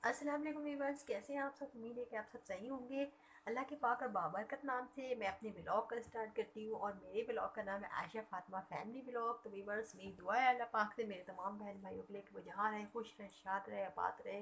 अस्सलाम वालेकुम व्यूअर्स, कैसे हैं आप सब। उम्मीद है कि आप सब सही होंगे। अल्लाह के पाक और बाबरकत नाम से मैं अपने व्लॉग का स्टार्ट करती हूँ और मेरे व्लॉग का नाम है आयशा फातिमा फैमिली व्लॉग। तो व्यूअर्स, मेरी दुआ है अल्लाह पाक से मेरे तमाम बहन भाइयों के लिए कि वो जहाँ रहे खुश रहे, शाद रहे, आबाद रहे।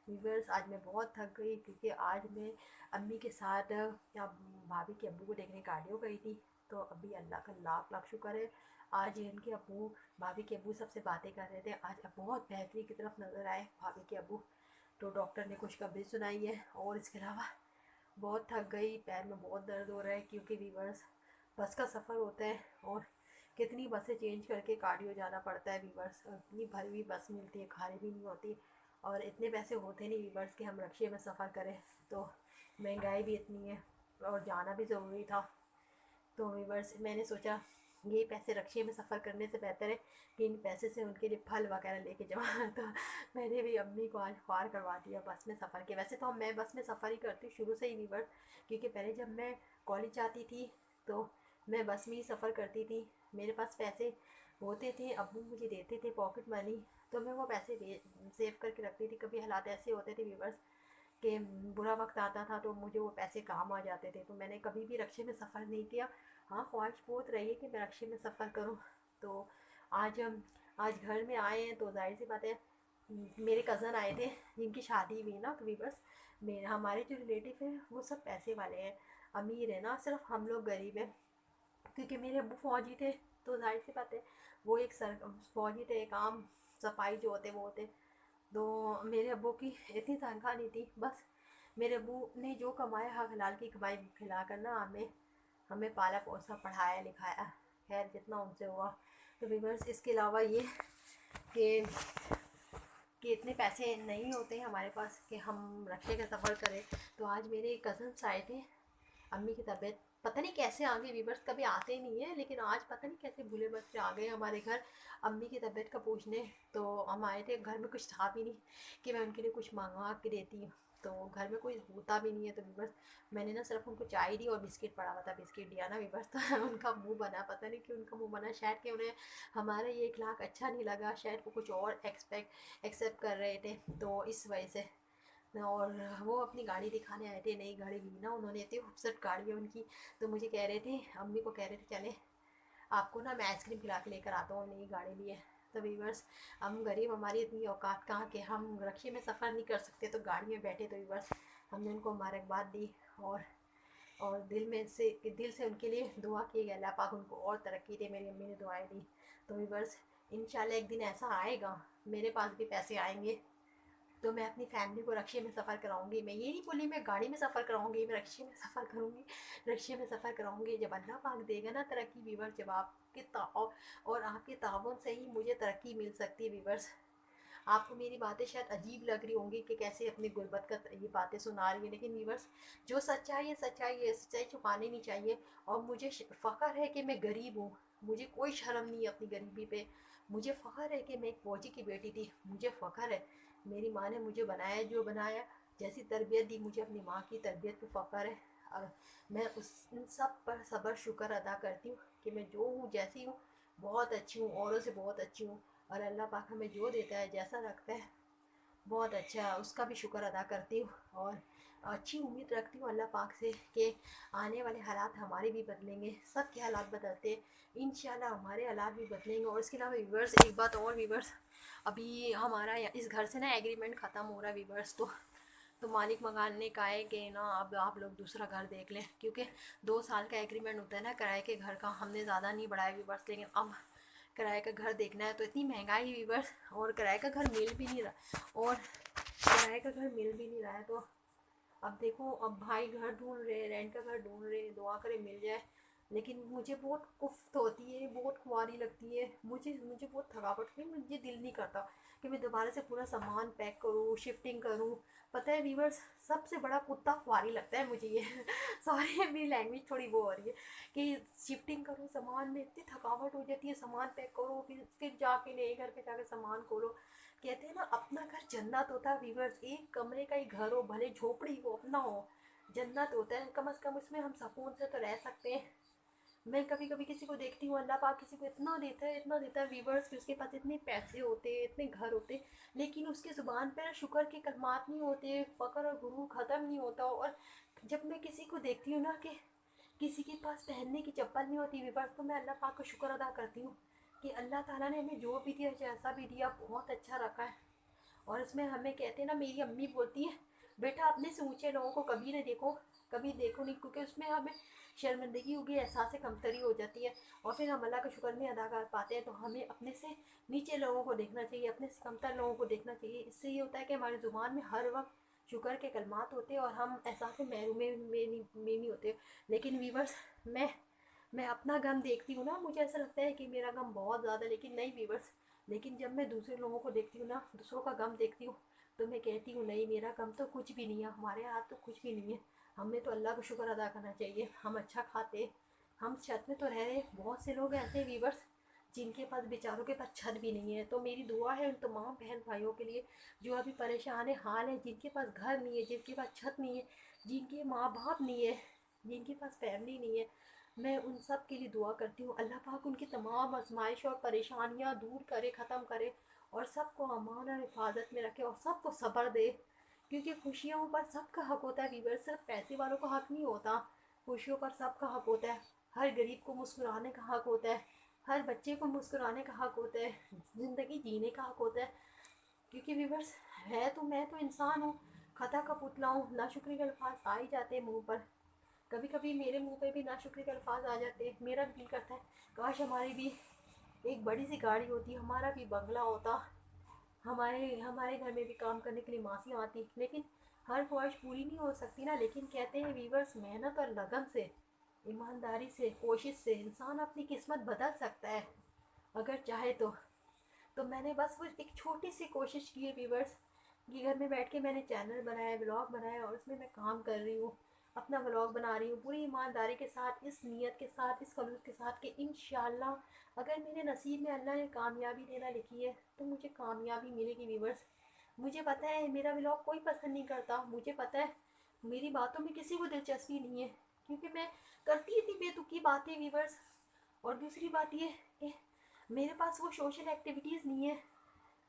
व्यूअर्स, आज मैं बहुत थक गई क्योंकि आज मैं अम्मी के साथ या भाभी के अब्बू को देखने कार्डियो गई थी। तो अभी अल्लाह का लाख लाख शुक्र है, आज इनके अब्बू, भाभी के अब्बू सबसे बातें कर रहे थे। आज बहुत बेहतरी की तरफ नज़र आए भाभी के अब्बू। तो डॉक्टर ने कुछ कवरेज सुनाई है और इसके अलावा बहुत थक गई, पैर में बहुत दर्द हो रहा है क्योंकि वीवर्स बस का सफ़र होता है और कितनी बसें चेंज करके कार्डियो जाना पड़ता है वीवर्स। इतनी भरी हुई बस मिलती है, खाली भी नहीं होती और इतने पैसे होते नहीं वीवर्स कि हम रक्शे में सफ़र करें। तो महंगाई भी इतनी है और जाना भी ज़रूरी था। तो वीवर्स, मैंने सोचा ये पैसे रक्शे में सफ़र करने से बेहतर है कि इन पैसे से उनके लिए फल वगैरह लेके जाओ। तो मैंने भी अम्मी को आज ख्वार करवा दिया बस में सफ़र के। वैसे तो मैं बस में सफ़र ही करती हूँ शुरू से ही वीवर्स, क्योंकि पहले जब मैं कॉलेज जाती थी तो मैं बस में ही सफ़र करती थी। मेरे पास पैसे होते थे, अब्बू मुझे देते थे पॉकेट मनी, तो मैं वो पैसे सेव करके रखती थी। कभी हालात ऐसे होते थे वीवर्स कि बुरा वक्त आता था तो मुझे वो पैसे काम आ जाते थे। तो मैंने कभी भी रक्शे में सफ़र नहीं किया। हाँ, ख्वाहिश बहुत रही है कि मैं रक्शे में सफ़र करूँ। तो आज हम आज घर में आए हैं तो जाहिर सी बात है, मेरे कज़न आए थे जिनकी शादी हुई ना। तो भी बस मेरे हमारे जो रिलेटिव हैं वो सब पैसे वाले हैं, अमीर है ना, सिर्फ हम लोग गरीब हैं। क्योंकि मेरे अब्बू फौजी थे तो जाहिर सी बात है, वो एक सर फौजी थे, एक आम सफाई जो होते वो होते। तो मेरे अब्बू की इतनी तनख्वाह नहीं थी। बस मेरे अब्बू ने जो कमाया, हक हलाल की कमाई खिला कर ना हमें हमें पाला पोसा, पढ़ाया लिखाया, खैर जितना उनसे हुआ। तो वीवर्स, इसके अलावा ये कि इतने पैसे नहीं होते हैं हमारे पास कि हम रक्शे का सफ़र करें। तो आज मेरे कज़न्स आए थे, अम्मी की तबीयत पता नहीं कैसे आ गई वीवर्स, कभी आते ही नहीं है लेकिन आज पता नहीं कैसे भूले बच्चे आ गए हमारे घर अम्मी की तबीयत का पूछने। तो हम आए थे, घर में कुछ था भी नहीं कि मैं उनके लिए कुछ मंगवा के देती। तो घर में कोई होता भी नहीं है। तो वीवर्स, मैंने ना सिर्फ उनको चाय दी और बिस्किट पड़ा हुआ था, बिस्किट दिया ना वीवर्स। तो उनका मुंह बना, पता नहीं कि उनका मुंह बना, शायद कि उन्हें हमारा ये इखलाक अच्छा नहीं लगा, शायद वो कुछ और एक्सेप्ट कर रहे थे। तो इस वजह से और वो अपनी गाड़ी दिखाने आए थे, नई गाड़ी ली ना उन्होंने, इतनी खूबसूरत गाड़ी है उनकी। तो मुझे कह रहे थे, अम्मी को कह रहे थे चले आपको ना मैं आइसक्रीम खिला के लेकर आता हूँ, नई गाड़ी लिए। तो वीवर्स, हम गरीब, हमारी इतनी औकात कहाँ कि हम रक्शे में सफ़र नहीं कर सकते तो गाड़ी में बैठे। तो वीवर्स, हमने उनको मुबारकबाद दी और दिल से उनके लिए दुआ की गई, अल्लाह पाक उनको और तरक्की दे। मेरी अम्मी ने दुआएं दी। तो वीवर्स, इंशाल्लाह एक दिन ऐसा आएगा, मेरे पास भी पैसे आएंगे तो मैं अपनी फैमिली को रक्शे में सफ़र कराऊंगी। मैं ये नहीं बोली मैं गाड़ी में सफ़र कराऊंगी, मैं रक्शे में सफ़र करूंगी, रक्शे में सफ़र कराऊंगी। जब अल्लाह पाक देगा ना तरक्की वीवर, जब आपके ताव और आपके तावन से ही मुझे तरक्की मिल सकती है वीवर्स। आपको मेरी बातें शायद अजीब लग रही होंगी कि कैसे अपनी गुर्बत का ये बातें सुना रही है, लेकिन वीवर्स, जो सच्चाई है सच्चाई है, सच्चाई छुपानी नहीं चाहिए। और मुझे फ़ख्र है कि मैं गरीब हूँ, मुझे कोई शर्म नहीं है अपनी गरीबी पे। मुझे फ़ख्र है कि मैं एक फौजी की बेटी थी, मुझे फ़ख्र है मेरी माँ ने मुझे बनाया जो बनाया, जैसी तरबियत दी, मुझे अपनी माँ की तरबियत पे फ़ख्र है। और मैं उस इन सब पर सब्र शुक्र अदा करती हूँ कि मैं जो हूँ, जैसी हूँ, बहुत अच्छी हूँ, औरों से बहुत अच्छी हूँ। और अल्लाह पाक हमें जो देता है, जैसा रखता है, बहुत अच्छा है, उसका भी शुक्र अदा करती हूँ। और अच्छी उम्मीद रखती हूँ अल्लाह पाक से कि आने वाले हालात हमारे भी बदलेंगे। सबके हालात बदलते हैं, इंशाल्लाह हमारे हालात भी बदलेंगे। और इसके अलावा वीवर्स, एक बात और वीवर्स, अभी हमारा इस घर से ना एग्रीमेंट ख़त्म हो रहा है वीवर्स। तो मालिक मकान ने कहा है कि ना अब आप लोग दूसरा घर देख लें, क्योंकि 2 साल का एग्रीमेंट होता है ना किराए के घर का। हमने ज़्यादा नहीं बढ़ाया वीवर्स, लेकिन अब किराए का घर देखना है। तो इतनी महंगाई वीवर्स, और किराए का घर मिल भी नहीं रहा, और किराए का घर मिल भी नहीं रहा है। तो अब देखो, अब भाई घर ढूंढ रहे, रेंट का घर ढूंढ रहे, दुआ करें मिल जाए। लेकिन मुझे बहुत कुफ्त होती है, बहुत खुआरी लगती है, मुझे मुझे बहुत थकावट होती है। मुझे दिल नहीं करता कि मैं दोबारा से पूरा सामान पैक करूँ, शिफ्टिंग करूँ। पता है वीवर्स, सबसे बड़ा कुत्ता खुआरी लगता है मुझे ये। सॉरी, मेरी लैंग्वेज थोड़ी वो हो रही है कि शिफ्टिंग करो सामान में, इतनी थकावट हो जाती है। सामान पैक करो, फिर जाके नए घर पे जाके सामान खोलो। कहते हैं ना, अपना घर जन्नत होता है वीवर्स। एक कमरे का ही घर हो, भले झोपड़ी हो, अपना हो, जन्नत होता है। कम से कम उसमें हम सुकून से तो रह सकते हैं। मैं कभी कभी किसी को देखती हूँ, अल्लाह पाक किसी को इतना देता है व्यूवर्स, कि उसके पास इतने पैसे होते हैं, इतने घर होते हैं, लेकिन उसकी ज़ुबान पर शुक्र के कलमात नहीं होते, फ़क्र और गुरूर ख़त्म नहीं होता। और जब मैं किसी को देखती हूँ ना कि किसी के पास पहनने की चप्पल नहीं होती व्यूवर्स, तो मैं अल्लाह पाक का शुक्र अदा करती हूँ कि अल्लाह ताला ने हमें जो भी दिया, जैसा भी दिया, बहुत अच्छा रखा है। और इसमें हमें कहते हैं ना, मेरी अम्मी बोलती है, बेटा अपने से ऊंचे लोगों को कभी नहीं देखो, कभी देखो नहीं, क्योंकि उसमें हमें शर्मिंदगी होगी, एहसास कमतरी हो जाती है, और फिर हम अल्लाह का शुक्र नहीं अदा कर पाते हैं। तो हमें अपने से नीचे लोगों को देखना चाहिए, अपने से कमतर लोगों को देखना चाहिए। इससे ये होता है कि हमारी ज़ुबान में हर वक्त शुक्र के कलमात होते हैं, और हम एहसास महरूमी में नहीं होते। लेकिन वीवर्स, मैं अपना गम देखती हूँ ना, मुझे ऐसा लगता है कि मेरा गम बहुत ज़्यादा, लेकिन नहीं वीवर्स। लेकिन जब मैं दूसरे लोगों को देखती हूँ ना, दूसरों का गम देखती हूँ, तो मैं कहती हूँ नहीं, मेरा गम तो कुछ भी नहीं है, हमारे हाथ तो कुछ भी नहीं है। हमें तो अल्लाह का शुक्र अदा करना चाहिए, हम अच्छा खाते, हम छत में तो रह रहे। बहुत से लोग ऐसे वीवर्स जिनके पास, बेचारों के पास छत भी नहीं है। तो मेरी दुआ है उन तमाम बहन भाइयों के लिए जो अभी परेशान है, हाल है, जिनके पास घर नहीं है, जिनके पास छत नहीं है, जिनके माँ बाप नहीं है, जिनके पास फैमिली नहीं है। मैं उन सब के लिए दुआ करती हूँ, अल्लाह पाक उनकी तमाम आजमाइश और परेशानियाँ दूर करे, ख़त्म करे, और सबको अमान और हिफाजत में रखे, और सबको सब्र दे। क्योंकि खुशियों पर सबका हक होता है वीवर, सिर्फ पैसे वालों का हक नहीं होता। खुशियों पर सबका हक होता है। हर गरीब को मुस्कुराने का हक होता है, हर बच्चे को मुस्कुराने का हक होता है, ज़िंदगी जीने का हक होता है। क्योंकि वीवर्स, है तो मैं तो इंसान हूँ, खता का पुतला हूँ, नाशुक्री के अल्फाज आ ही जाते हैं मुँह पर। कभी कभी मेरे मुंह पे भी नाशुक्री के अल्फाज आ जाते हैं। मेरा दिल करता है काश हमारी भी एक बड़ी सी गाड़ी होती, हमारा भी बंगला होता, हमारे हमारे घर में भी काम करने के लिए मासियाँ आती। लेकिन हर ख्वाहिश पूरी नहीं हो सकती ना। लेकिन कहते हैं वीवर्स, मेहनत और लगन से, ईमानदारी से, कोशिश से इंसान अपनी किस्मत बदल सकता है, अगर चाहे तो मैंने बस वो एक छोटी सी कोशिश की है वीवर्स, कि घर में बैठ के मैंने चैनल बनाया, ब्लॉग बनाया, और उसमें मैं काम कर रही हूँ, अपना ब्लॉग बना रही हूँ पूरी ईमानदारी के साथ, इस नीयत के साथ, इस खलूस के साथ कि इंशाल्लाह अगर मेरे नसीब में अल्लाह ने कामयाबी देना लिखी है तो मुझे कामयाबी मिलेगी वीवर्स। मुझे पता है मेरा ब्लॉग कोई पसंद नहीं करता, मुझे पता है मेरी बातों में किसी को दिलचस्पी नहीं है, क्योंकि मैं करती थी बेतुकी बातें वीवर्स। और दूसरी बात ये कि मेरे पास वो सोशल एक्टिविटीज़ नहीं है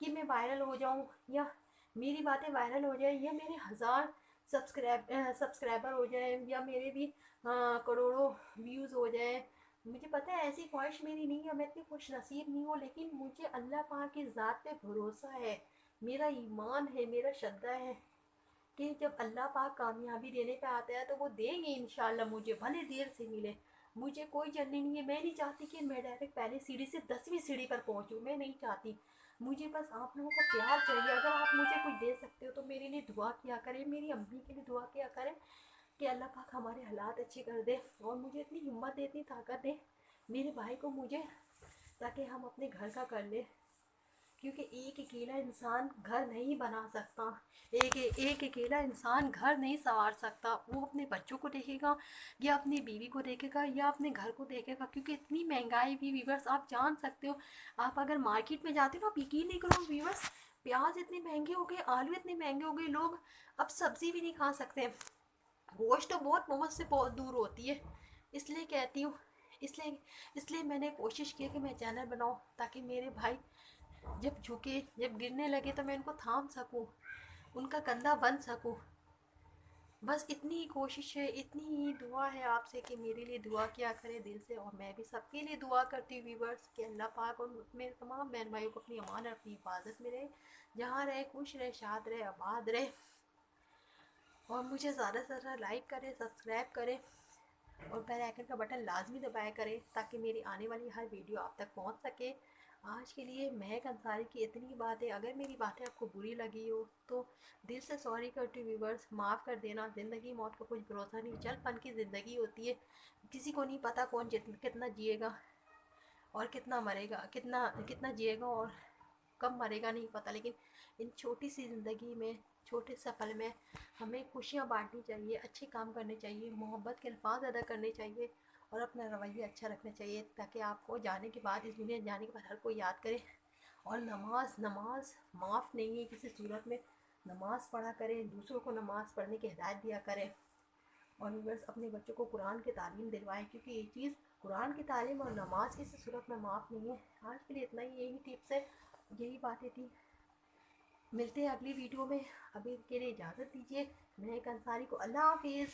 कि मैं वायरल हो जाऊँ, या मेरी बातें वायरल हो जाए, या मेरे हज़ार सब्सक्राइबर हो जाए, या मेरे भी करोड़ों व्यूज़ हो जाए। मुझे पता है ऐसी ख्वाहिश मेरी नहीं है, मैं इतनी खुश नसीब नहीं हूँ, लेकिन मुझे अल्लाह पाक की ज़ात पे भरोसा है, मेरा ईमान है, मेरा श्रद्धा है कि जब अल्लाह पाक कामयाबी देने पे आता है तो वो देंगे इंशाल्लाह, मुझे भले देर से मिले। मुझे कोई जल्दी नहीं है, मैं नहीं चाहती कि मैं डायरेक्ट पहली सीढ़ी से 10वीं सीढ़ी पर पहुंचूं, मैं नहीं चाहती। मुझे बस आप लोगों का प्यार चाहिए। अगर आप मुझे कुछ दे सकते हो तो मेरे लिए दुआ किया करें, मेरी अम्मी के लिए दुआ किया करें कि अल्लाह पाक हमारे हालात अच्छे कर दे, और मुझे इतनी हिम्मत दे, इतनी ताकत दे, मेरे भाई को मुझे, ताकि हम अपने घर का कर ले। क्योंकि एक अकेला इंसान घर नहीं बना सकता, एक अकेला इंसान घर नहीं संवार सकता। वो अपने बच्चों को देखेगा, या अपनी बीवी को देखेगा, या अपने घर को देखेगा, क्योंकि इतनी महंगाई भी वीवर्स आप जान सकते हो। आप अगर मार्केट में जाते हो ना, आप यकीन नहीं करो वीवर्स, प्याज इतने महंगे हो गए, आलू इतने महंगे हो गए, लोग अब सब्जी भी नहीं खा सकते। गोश्त तो बहुत पहुँच से बहुत दूर होती है। इसलिए कहती हूँ, इसलिए इसलिए मैंने कोशिश की कि मैं चैनल बनाऊँ, ताकि मेरे भाई जब झुके, जब गिरने लगे, तो मैं उनको थाम सकूं, उनका कंधा बन सकूं। बस इतनी ही कोशिश है, इतनी ही दुआ है आपसे कि मेरे लिए दुआ किया करें दिल से। और मैं भी सबके लिए दुआ करती हूँ वीवर्स कि अल्लाह पाक और मेरे तमाम बहन भाइयों को अपनी अमान और अपनी हिफाजत में रहे, जहाँ रहे खुश रहे, शाद रहे, आबाद रहे। और मुझे ज़्यादा से ज़्यादा लाइक करें, सब्सक्राइब करें, और बेल आइकन का बटन लाजमी दबाया करें, ताकि मेरी आने वाली हर वीडियो आप तक पहुंच सके। आज के लिए महक अंसारी की इतनी बातें, अगर मेरी बातें आपको बुरी लगी हो तो दिल से सॉरी करती हूँ व्यूवर्स, माफ़ कर देना। ज़िंदगी मौत का कुछ भरोसा नहीं, चल पन की ज़िंदगी होती है, किसी को नहीं पता कौन कितना जिएगा और कितना मरेगा, कितना कितना जिएगा और कब मरेगा नहीं पता। लेकिन इन छोटी सी ज़िंदगी में, छोटे से पल में हमें खुशियाँ बांटनी चाहिए, अच्छे काम करने चाहिए, मोहब्बत के अल्फाज अदा करने चाहिए, और अपना रवैया अच्छा रखना चाहिए, ताकि आपको जाने के बाद, इस दुनिया जाने के बाद हर कोई याद करे। और नमाज नमाज माफ़ नहीं है किसी सूरत में, नमाज़ पढ़ा करें, दूसरों को नमाज़ पढ़ने की हिदायत दिया करें। और बस अपने बच्चों को कुरान की तालीम दिलवाएं, क्योंकि ये चीज़ कुरान की तालीम और नमाज किसी सूरत में माफ़ नहीं है। आज के लिए इतना ही, यही टिप्स है, यही बातें थी। मिलते हैं अगली वीडियो में, अभी के लिए इजाज़त दीजिए। मैं एक अंसारी को अल्लाह हाफिज़।